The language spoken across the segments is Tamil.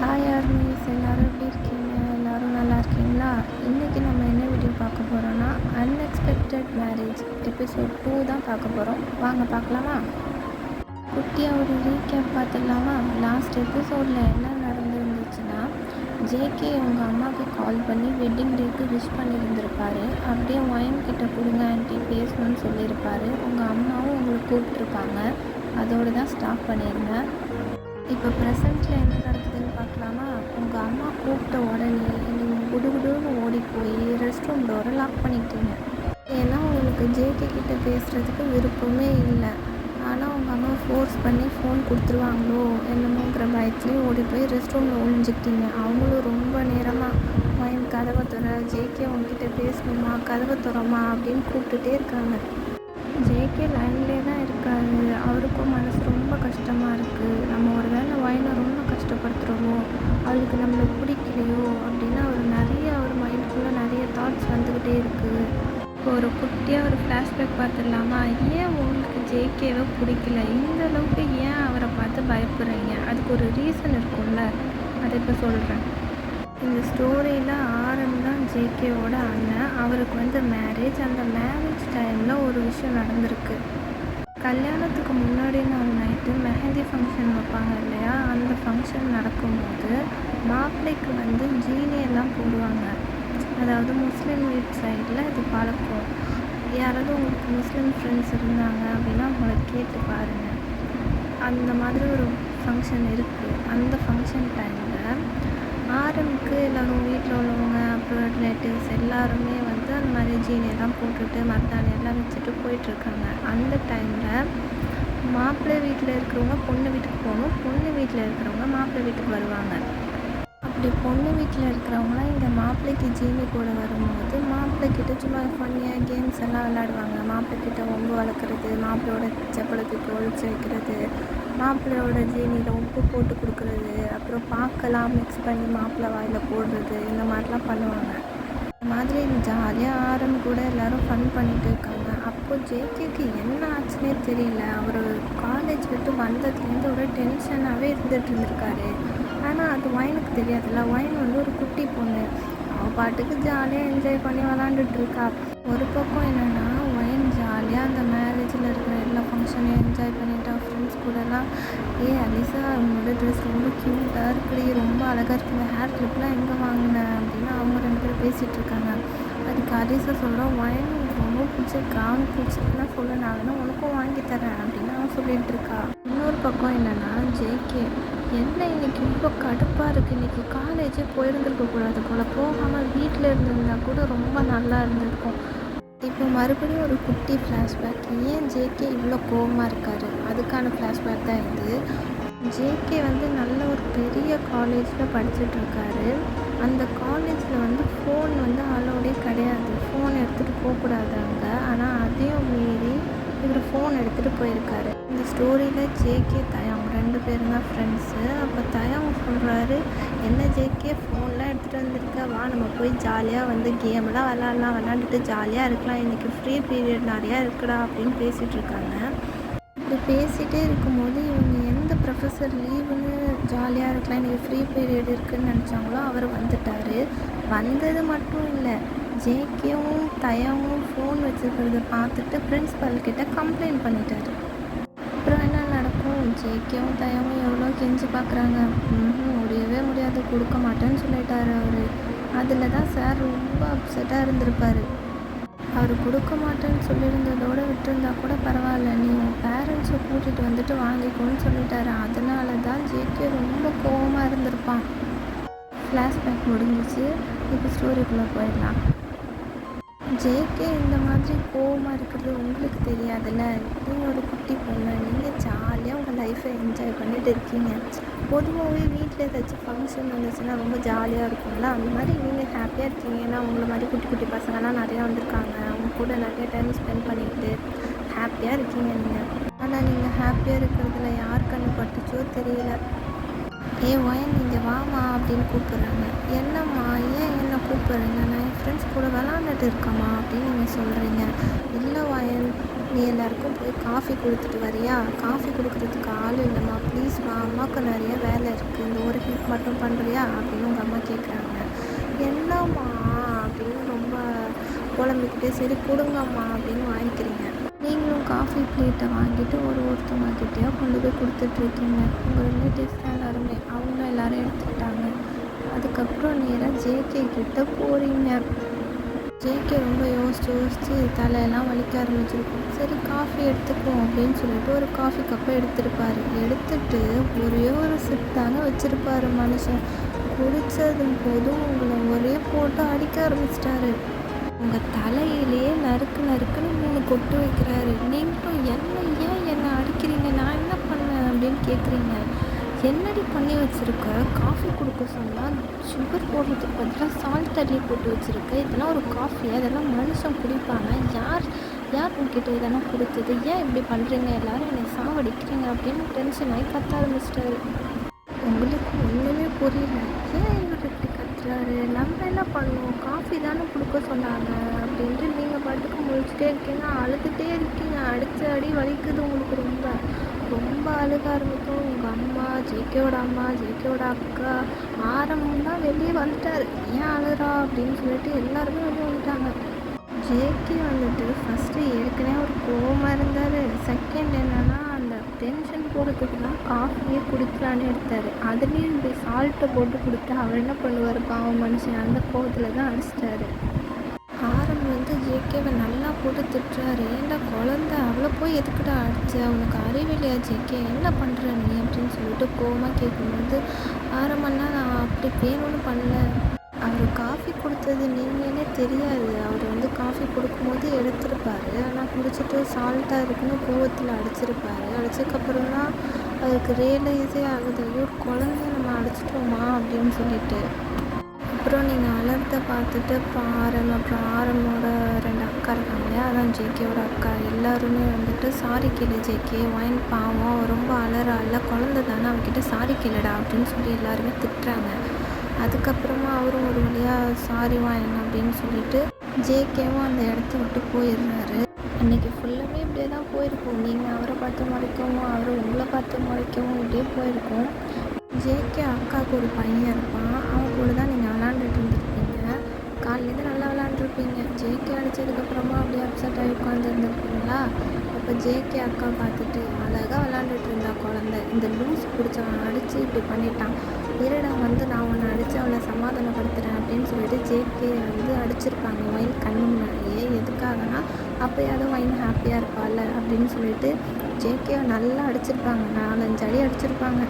ஹாய் ஆர்மிஸ், எல்லோரும் எப்படி இருக்கீங்க? எல்லோரும் நல்லா இருக்கீங்களா? இன்றைக்கி நம்ம என்ன வீடியோ பார்க்க போகிறோன்னா அன்எக்ஸ்பெக்டட் மேரேஜ் எபிசோட் 2 தான் பார்க்க போகிறோம். வாங்க பார்க்கலாமா? குட்டியாக ஒரு ரீகேப் பார்த்துடலாமா? லாஸ்ட் எபிசோடில் என்ன நடந்துருந்துச்சுன்னா, ஜேகே உங்கள் அம்மாவுக்கு கால் பண்ணி வெட்டிங் டேக்கு விஷ் பண்ணியிருந்திருப்பாரு. அப்படியே ஒயின் கிட்ட கொடுங்க ஆண்டி பேசணும்னு சொல்லியிருப்பாரு. உங்கள் அம்மாவும் உங்களை கூப்பிட்ருப்பாங்க. அதோடு தான் ஸ்டாப் பண்ணியிருந்தேன். இப்போ ப்ரெசண்ட்டில் என்ன நடக்குதுன்னு பார்க்கலாமா? உங்கள் அம்மா கூப்பிட்ட உடனே நீங்கள் குடுகுடுன்னு ஓடி போய் ரெஸ்ட் ரூம் டோரை லாக் பண்ணிக்கிட்டீங்க. ஏன்னா உங்களுக்கு ஜேகே கிட்டே பேசுகிறதுக்கு விருப்பமே இல்லை. ஆனால் உங்கள் அம்மா ஃபோர்ஸ் பண்ணி ஃபோன் கொடுத்துருவாங்களோ என்னமோங்கிற பயத்துலேயும் ஓடி போய் ரெஸ்ட் ரூமில் ஒழிஞ்சிக்கிட்டீங்க. அவங்களும் ரொம்ப நேரமாக மைண்ட் கதவை துற, ஜேகே உங்ககிட்ட பேசணுமா, கதவை துறமா அப்படின்னு கூப்பிட்டுட்டே இருக்காங்க. ஜேகே லைன்லேயே தான் இருக்காரு. அவருக்கும் மனசு ரொம்ப கஷ்டமாக இருக்குது. நம்ம ஒரு வேளை ஒயினை ரொம்ப கஷ்டப்படுத்துகிறோமோ, அவளுக்கு நம்மளை பிடிக்கலையோ அப்படின்னு அவர் மைண்டுக்குள்ளே நிறைய தாட்ஸ் வந்துக்கிட்டே இருக்குது. இப்போ ஒரு குட்டியாக ஒரு ஃப்ளாஷ்பேக் பார்த்துடலாமா? ஏன் உங்களுக்கு ஜேகேவை பிடிக்கல? இந்த அளவுக்கு ஏன் அவரை பார்த்து பயப்படுறீங்க? அதுக்கு ஒரு ரீசன் இருக்கும்ல, அதை இப்போ சொல்கிறேன். இந்த ஸ்டோரியில் ஆரன் தான் ஜேகேவோட அண்ணன். அவருக்கு மேரேஜ். அந்த மேரேஜ் டைமில் ஒரு விஷயம் நடந்திருக்கு. கல்யாணத்துக்கு முன்னாடி நாள் நைட்டு மெஹந்தி ஃபங்க்ஷன் வைப்பாங்க இல்லையா? அந்த ஃபங்க்ஷன் நடக்கும்போது மாப்பிள்ளைக்கு ஜீனியெல்லாம் போடுவாங்க. அதாவது முஸ்லீம் வீட் சைடில் இது பழக்கம். யாராவது உங்களுக்கு முஸ்லீம் ஃப்ரெண்ட்ஸ் இருந்தாங்க அப்படின்னா அவங்கள கேட்டு பாருங்கள். அந்த மாதிரி ஒரு ஃபங்க்ஷன் இருக்குது. அந்த ஃபங்க்ஷன் டைமில் ஆரனுக்கு எல்லோரும் வீட்டில் உள்ளவங்க அப்புறம் ரிலேட்டிவ்ஸ் எல்லாருமே அந்த மாதிரி ஜீனியெல்லாம் போட்டுட்டு மருதாணி எல்லாம் வச்சுட்டு போயிட்டுருக்காங்க. அந்த டைமில் மாப்பிள்ளை வீட்டில் இருக்கிறவங்க பொண்ணு வீட்டுக்கு போகணும், பொண்ணு வீட்டில் இருக்கிறவங்க மாப்பிள்ளை வீட்டுக்கு வருவாங்க. அப்படி பொண்ணு வீட்டில் இருக்கிறவங்களாம் இந்த மாப்பிள்ளைக்கு ஜீனி போட வரும்போது மாப்பிள்ளைக்கிட்ட சும்மா ஃபன்னியாக கேம்ஸ் எல்லாம் விளையாடுவாங்க. மாப்பிள்ளைக்கிட்ட ஒம்பு வளர்க்குறது, மாப்பிள்ளையோட செப்பலத்துக்கு ஒழிச்சு வைக்கிறது, மாப்பிள்ளையோட ஜீனியில் உப்பு போட்டு கொடுக்குறது, அப்புறம் பாக்கெல்லாம் மிக்ஸ் பண்ணி மாப்பிள்ளை வாயில் போடுறது, இந்த மாதிரிலாம் பண்ணுவாங்க. இந்த மாதிரி ஜாலியாக ஆரம் கூட எல்லோரும் ஃபன் பண்ணிகிட்டு இருக்காங்க. அப்போது ஜேகேக்கு என்ன ஆச்சுன்னே தெரியல. அவர் காலேஜ் விட்டு வந்ததுலேருந்து ஒரு டென்ஷனாகவே இருந்துகிட்ருந்துருக்காரு. ஆனால் அது ஒயினுக்கு தெரியாதுல்ல. ஒயின் ஒரு குட்டி பொண்ணு. அவள் பாட்டுக்கு ஜாலியாக என்ஜாய் பண்ணி விளாண்டுட்ருக்கா. ஒரு பக்கம் என்னென்னா ஒயின் ஜாலியாக அந்த மேரேஜில் இருக்கிற எல்லா ஃபங்க்ஷனையும் என்ஜாய் பண்ணிட்டா. ஃப்ரெண்ட்ஸ் கூடலாம் அலிசா அவங்களோட ட்ரெஸ் ரொம்ப க்யூட்டாக இருக்குடி, ரொம்ப அழகாக இருக்குது, ஹேர் கிளிப்லாம் எங்கே வாங்கினேன் அப்படின்னு அவங்க 2 பேரும் பேசிகிட்டு இருக்காங்க. அதுக்கு அலிசா சொல்கிறோம், ஒயின் ரொம்ப பிடிச்ச கவுன் பிடிச்சிருக்குன்னா சொல்லு, நான் வேணால் உனக்கும் வாங்கி தரேன் அப்படின்னு அவன் சொல்லிகிட்டு இருக்கா. இன்னொரு பக்கம் என்னென்னா ஜேகே என்ன இன்றைக்கி ரொம்ப கடுப்பாக இருக்குது, இன்றைக்கி காலேஜே போயிருந்துருக்கக்கூடாது போல், போகாமல் வீட்டில் இருந்திருந்தால் கூட ரொம்ப நல்லா இருந்திருக்கும். இப்போ மறுபடியும் ஒரு குட்டி ஃப்ளாஷ்பேக். ஏன் ஜேகே இவ்வளோ கோவமாக இருக்கார், அதுக்கான ஃப்ளாஷ்பேக் தான் இது. ஜேகே நல்ல ஒரு பெரிய காலேஜில் படிச்சுட்ருக்காரு. அந்த காலேஜில் ஃபோன் அலோடே கிடையாது. ஃபோன் எடுத்துகிட்டு போகக்கூடாது அங்கே. ஆனால் அதையும் மீறி இவர் ஃபோன் எடுத்துகிட்டு போயிருக்காரு. இந்த ஸ்டோரியில் ஜேகே தயம் 2 பேரும் தான் ஃப்ரெண்ட்ஸு. அப்போ தயம் சொல்கிறாரு, என்ன ஜேகே ஃபோன்லாம் எடுத்துகிட்டு வந்திருக்க, வா நம்ம போய் ஜாலியாக கேம்லாம் விளாண்டுட்டு ஜாலியாக இருக்கலாம், இன்றைக்கி ஃப்ரீ பீரியட் நிறையா இருக்குடா அப்படின்னு பேசிகிட்டு இருக்காங்க. இப்படி பேசிகிட்டே இருக்கும்போது இவங்க எந்த ப்ரொஃபஸர் லீவுன்னு ஜாலியாக இருக்கலாம், இன்றைக்கி ஃப்ரீ பீரியட் இருக்குதுன்னு நினச்சாங்களோ அவர் வந்துட்டார். வந்தது மட்டும் இல்லை, ஜேகேவும் தயாவும் ஃபோன் வச்சுருக்கிறத பார்த்துட்டு பிரின்ஸிபல் கிட்ட கம்ப்ளைண்ட் பண்ணிட்டாரு. அப்புறம் என்ன நடக்கும்? ஜேகேவும் தயாவும் எவ்வளோ கெஞ்சி பார்க்குறாங்க. முடியவே முடியாது, கொடுக்க மாட்டேன்னு சொல்லிட்டாரு அவர். அதில் தான் சார் ரொம்ப அப்செட்டாக இருந்திருப்பார். அவர் கொடுக்க மாட்டேன்னு சொல்லியிருந்ததோடு விட்டுருந்தா கூட பரவாயில்ல, நீ உன் பேரண்ட்ஸை கூட்டிகிட்டு வந்துட்டு வாங்கிக்கோன்னு சொல்லிட்டாரு. அதனால தான் ஜேகே ரொம்ப கோவமாக இருந்திருப்பான். ஃப்ளாஷ்பேக் முடிஞ்சிச்சு. இப்போ ஸ்டோரிக்குள்ளே போயிடலாம். ஜேகே இந்த மாதிரி கோவமாக இருக்கிறது உங்களுக்கு தெரியாதுல்ல. நீங்கள் ஒரு குட்டி பொண்ணு, நீங்கள் ஜாலியாக உங்கள் லைஃப்பை என்ஜாய் பண்ணிட்டு இருக்கீங்க. பொதுவாகவே வீட்டில் ஏதாச்சும் ஃபங்க்ஷன் வந்துச்சுன்னா ரொம்ப ஜாலியாக இருக்கும்ல. அந்த மாதிரி நீங்கள் ஹாப்பியாக இருக்கீங்க. ஏன்னா உங்களை மாதிரி குட்டி குட்டி பசங்கள்லாம் நிறையா வந்திருக்காங்க. அவங்க கூட நிறைய டைம் ஸ்பெண்ட் பண்ணிக்கிட்டு ஹாப்பியாக இருக்கீங்க நீங்கள். ஆனால் நீங்கள் ஹாப்பியாக இருக்கிறதுல யார் கண்ணு பட்டுச்சோ தெரியல. ஒயன் இங்கே வாமா அப்படின்னு கூப்பிட்றாங்க. என்னம்மா ஏன் என்ன கூப்பிட்றீங்க? நான் என் ஃப்ரெண்ட்ஸ் கூட விளாண்டுட்டு இருக்கேம்மா அப்படின்னு நீங்கள் சொல்கிறீங்க. இல்லை ஒயன், நீ எல்லாருக்கும் போய் காஃபி கொடுத்துட்டு வரியா? காஃபி கொடுக்குறதுக்கு ஆள் இல்லைம்மா, ப்ளீஸ்மா, அம்மாவுக்கு நிறைய வேலை இருக்குது, இந்த ஒரு ஹெல்ப் மட்டும் பண்ணுறியா அப்படின்னு உங்கள் அம்மா கேட்குறாங்க. என்னம்மா அப்படின்னு ரொம்ப புலம்பிக்கிட்டே சரி கொடுங்கம்மா அப்படின்னு வாங்கிக்கிறீங்க. நீங்களும் காஃபி பிளேட்டை வாங்கிட்டு ஒருத்தவங்கக்கிட்டேயோ கொண்டு போய் கொடுத்துட்ருக்கீங்க. உங்கள் ரிலேட்டிவ்ஸ் தான் எல்லாருமே, அவங்க எல்லோரும் எடுத்துக்கிட்டாங்க. அதுக்கப்புறம் நேராக ஜேகே கிட்ட போகிறீங்க. ஜேகே ரொம்ப யோசிச்சு தலையெல்லாம் வலிக்க ஆரம்பிச்சிருக்கும். சரி காஃபி எடுத்துக்குவோம் அப்படின்னு சொல்லிட்டு ஒரு காஃபி கப்பை எடுத்துட்டு ஒரே ஒரு சிப் தாங்க வச்சுருப்பாரு மனுஷன். குடித்ததும் போதும் உங்களை ஒரே போட்டு அடிக்க ஆரம்பிச்சிட்டாரு. உங்கள் தலையிலே நறுக்குன்னு 3 கொட்டு வைக்கிறாரு. நீங்களும் ஏன் என்னை அடிக்கிறீங்க, நான் என்ன பண்ணேன் அப்படின்னு கேட்குறீங்க. என்னடி பண்ணி வச்சுருக்க? காஃபி கொடுக்க சொன்னால் சுகர் போடுறதுக்கு பதிலாக சால்ட் தண்ணி போட்டு வச்சுருக்க. இதெல்லாம் ஒரு காஃபி? அதெல்லாம் மனுஷன் குடிப்பாங்க. யார் உங்ககிட்ட இதெல்லாம் கொடுத்தது? ஏன் இப்படி பண்ணுறீங்க? எல்லோரும் என்னை சாவடிக்கிறீங்க அப்படின்னு டென்ஷன் ஆகி கத்த ஆரம்பிச்சிட்டாரு. உங்களுக்கு ஒன்றுமே புரியல. ஏன் இவர் இப்படி கத்துறாரு? நம்ம என்ன பண்ணுவோம்? காஃபி தானே கொடுக்க சொன்னாங்க அப்படின்ட்டு நீங்கள் பாட்டுக்கு முழிச்சிட்டே இருக்கீங்க, அழுதுகிட்டே இருக்கீங்க. அடித்த அடி வலிக்குது உங்களுக்கு. ரொம்ப அழுக ஆரம்பிக்கும். உங்கள் அம்மா, ஜேகேவோட அம்மா, ஜேகேவோட அக்கா, ஆரம்பம் தான் வெளியே வந்துட்டார். ஏன் அழுறா அப்படின்னு சொல்லிட்டு எல்லாருமே வெளியே வந்துட்டாங்க. ஜேகே ஃபஸ்ட்டு ஏற்கனவே ஒரு கோவமாக இருந்தார். செகண்ட் என்னென்னா அந்த டென்ஷன் போகிறதுக்கு தான் காஃபியே குடிக்கலான்னு எடுத்தார். அதுலேயும் இப்படி சால்ட்டை போட்டு கொடுத்தா அவர் என்ன பண்ணுவார் பாவம் மனுஷன்? அந்த கோவத்தில் தான் அடிச்சிட்டாரு. ஜேகேவை நல்லா போட்டு திட்டுறாரு. ஏன்டா குழந்தை, அவளை போய் எதுக்கிட்ட அடிச்சு? அவனுக்கு அறிவில்லையா ஜேகே? என்ன பண்ணுற நீ அப்படின்னு சொல்லிட்டு கோவமாக கேட்கும்போது ஆரம்பம்னா நான் அப்படி வேணும்னு பண்ணல, அவர் காஃபி கொடுத்தது நீங்களே தெரியாது. அவர் காஃபி கொடுக்கும்போது எடுத்திருப்பாரு, ஆனால் குடிச்சிட்டு சால்ட்டாக இருக்குன்னு கோவத்தில் அடிச்சிருப்பாரு. அடிச்சதுக்கப்புறம் தான் அவருக்கு ரியலைஸே ஆகுது, ஐயோ குழந்தைய நம்ம அடிச்சிட்டோமா அப்படின்னு சொல்லிட்டு. அப்புறம் நீங்கள் அலர்த்தை பார்த்துட்டு அப்புறம் ஆரமோட 2 அக்கா இருக்காங்க இல்லையா, அதான் ஜேகேவோட அக்கா, எல்லாருமே சாரி கேளு ஜேகே, ஒயின் பாவம் ரொம்ப அலறால, குழந்தை தானே, அவகிட்ட சாரி கேளுடா அப்படின்னு சொல்லி எல்லாருமே திட்டுறாங்க. அதுக்கப்புறமா அவரும் ஒரு வழியாக சாரி ஒயின் அப்படின்னு சொல்லிட்டு ஜேகேவும் அந்த இடத்த விட்டு போயிடுறாரு. அன்றைக்கி ஃபுல்லாகவே இப்படியே தான் போயிருக்கோம். நீங்கள் அவரை பார்த்து முறைக்கவும், அவர் உங்களை பார்த்து முறைக்கவும் இப்படியே போயிருக்கோம். ஜேகே அக்காவுக்கு ஒரு பையன் இருப்பான், அவன் கூட தான் நீங்கள் விளாண்டுட்டு இருந்துருப்பீங்க. காலையிலேருந்து நல்லா விளாண்டுருப்பீங்க. ஜேகே அடித்ததுக்கப்புறமா அப்படியே அப்செட் ஆகி உட்காந்துருந்துருப்பீங்களா? அப்போ ஜேகே அக்கா பார்த்துட்டு அழகாக விளாண்டுட்டு இருந்தா குழந்தை, இந்த லூஸ் பிடிச்சவன் அடித்து இப்படி பண்ணிட்டான், இருடா நான் உன்னை அடித்து அவளை சமாதானப்படுத்துகிறேன் அப்படின்னு சொல்லிட்டு ஜேகே அடிச்சிருப்பாங்க ஒயின் கண்ணு முன்னாடியே. எதுக்காகனா அப்போயாவது ஒயின் ஹாப்பியாக இருப்பாள் அப்படின்னு சொல்லிட்டு ஜேகேவை நல்லா அடிச்சிருப்பாங்க, 4-5 அடி அடிச்சிருப்பாங்க.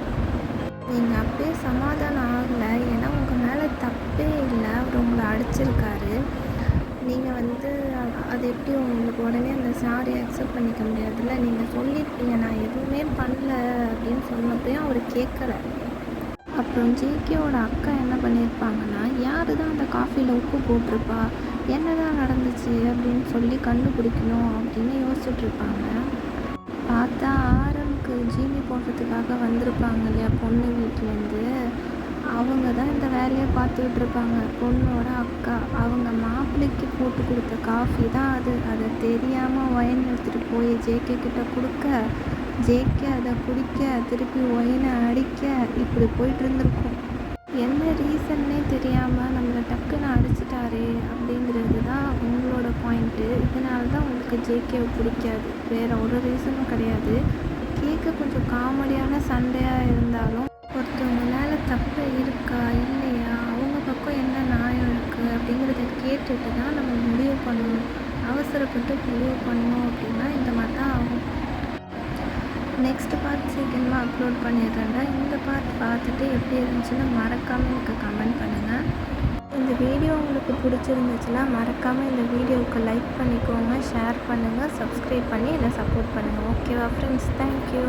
நீங்கள் அப்பயே சமாதானம் ஆகலை, ஏன்னா உங்கள் மேலே தப்பே இல்லை, அவர் உங்களை அடிச்சிருக்காரு. நீங்கள் அது எப்படி உங்களுக்கு உடனே அந்த சாரியை அக்செப்ட் பண்ணிக்க முடியாதுல்ல? நீங்கள் சொல்லியிருப்பீங்க நான் எதுவுமே பண்ணல அப்படின்னு சொன்னப்பையும் அவர் கேட்கல. அப்புறம் ஜேகேவோட அக்கா என்ன பண்ணியிருப்பாங்கன்னா, யார் தான் அந்த காஃபியில் உப்பு போட்டிருப்பா, என்ன தான் நடந்துச்சு அப்படின்னு சொல்லி கண்டுபிடிக்கணும் அப்படின்னு யோசிச்சுட்ருப்பாங்க. பார்த்தா ஆரம்புக்கு ஜீனி போடுறதுக்காக வந்திருப்பாங்க இல்லையா பொண்ணு வீட்டிலேருந்து, அவங்க தான் இந்த வேலையை பார்த்துக்கிட்டு இருப்பாங்க. பொண்ணோட அக்கா, அவங்க மாப்பிள்ளைக்கு போட்டு கொடுத்த காஃபி தான் அது. அதை தெரியாமல் ஒயின் எடுத்துகிட்டு போய் ஜேகே கிட்ட கொடுக்க, ஜேகே அதை குடிக்க, திருப்பி ஒயினை அடிக்க, இப்படி போயிட்டு இருந்திருக்கும். என்ன ரீசன்னே தெரியாமல் நம்மளை டக்குன்னு அடிச்சிட்டாரே அப்படிங்கிறது தான் உங்களோட பாயிண்ட்டு. இதனால தான் உங்களுக்கு ஜேகேவை பிடிக்காது, வேறு ஒரு ரீசனும் கிடையாது. கேட்க கொஞ்சம் காமெடியான சண்டையாக இருந்தாலும் ஒருத்தவங்க மேலே தப்பு இருக்கா இல்லையா, அவங்க பக்கம் என்ன நியாயம் இருக்குது அப்படிங்கிறத கேட்டுட்டு தான் நம்ம முடிவு பண்ணணும். அவசரப்பட்டு முடிவு பண்ணோம் அப்படின்னா இந்த மாதிரி தான் ஆகும். நெக்ஸ்ட் பார்ட் சீக்கிரமாக அப்லோட் பண்ணிடுறேன்டா. இந்த பார்ட் பார்த்துட்டு எப்படி இருந்துச்சுன்னு மறக்காமல் எனக்கு கமெண்ட் பண்ணுங்கள். இந்த வீடியோ உங்களுக்கு பிடிச்சிருந்துச்சுன்னா மறக்காமல் இந்த வீடியோவுக்கு லைக் பண்ணிக்கோங்க, ஷேர் பண்ணுங்கள், சப்ஸ்கிரைப் பண்ணி என்னை சப்போர்ட் பண்ணுங்கள். ஓகேவா ஃப்ரெண்ட்ஸ்? தேங்க்யூ.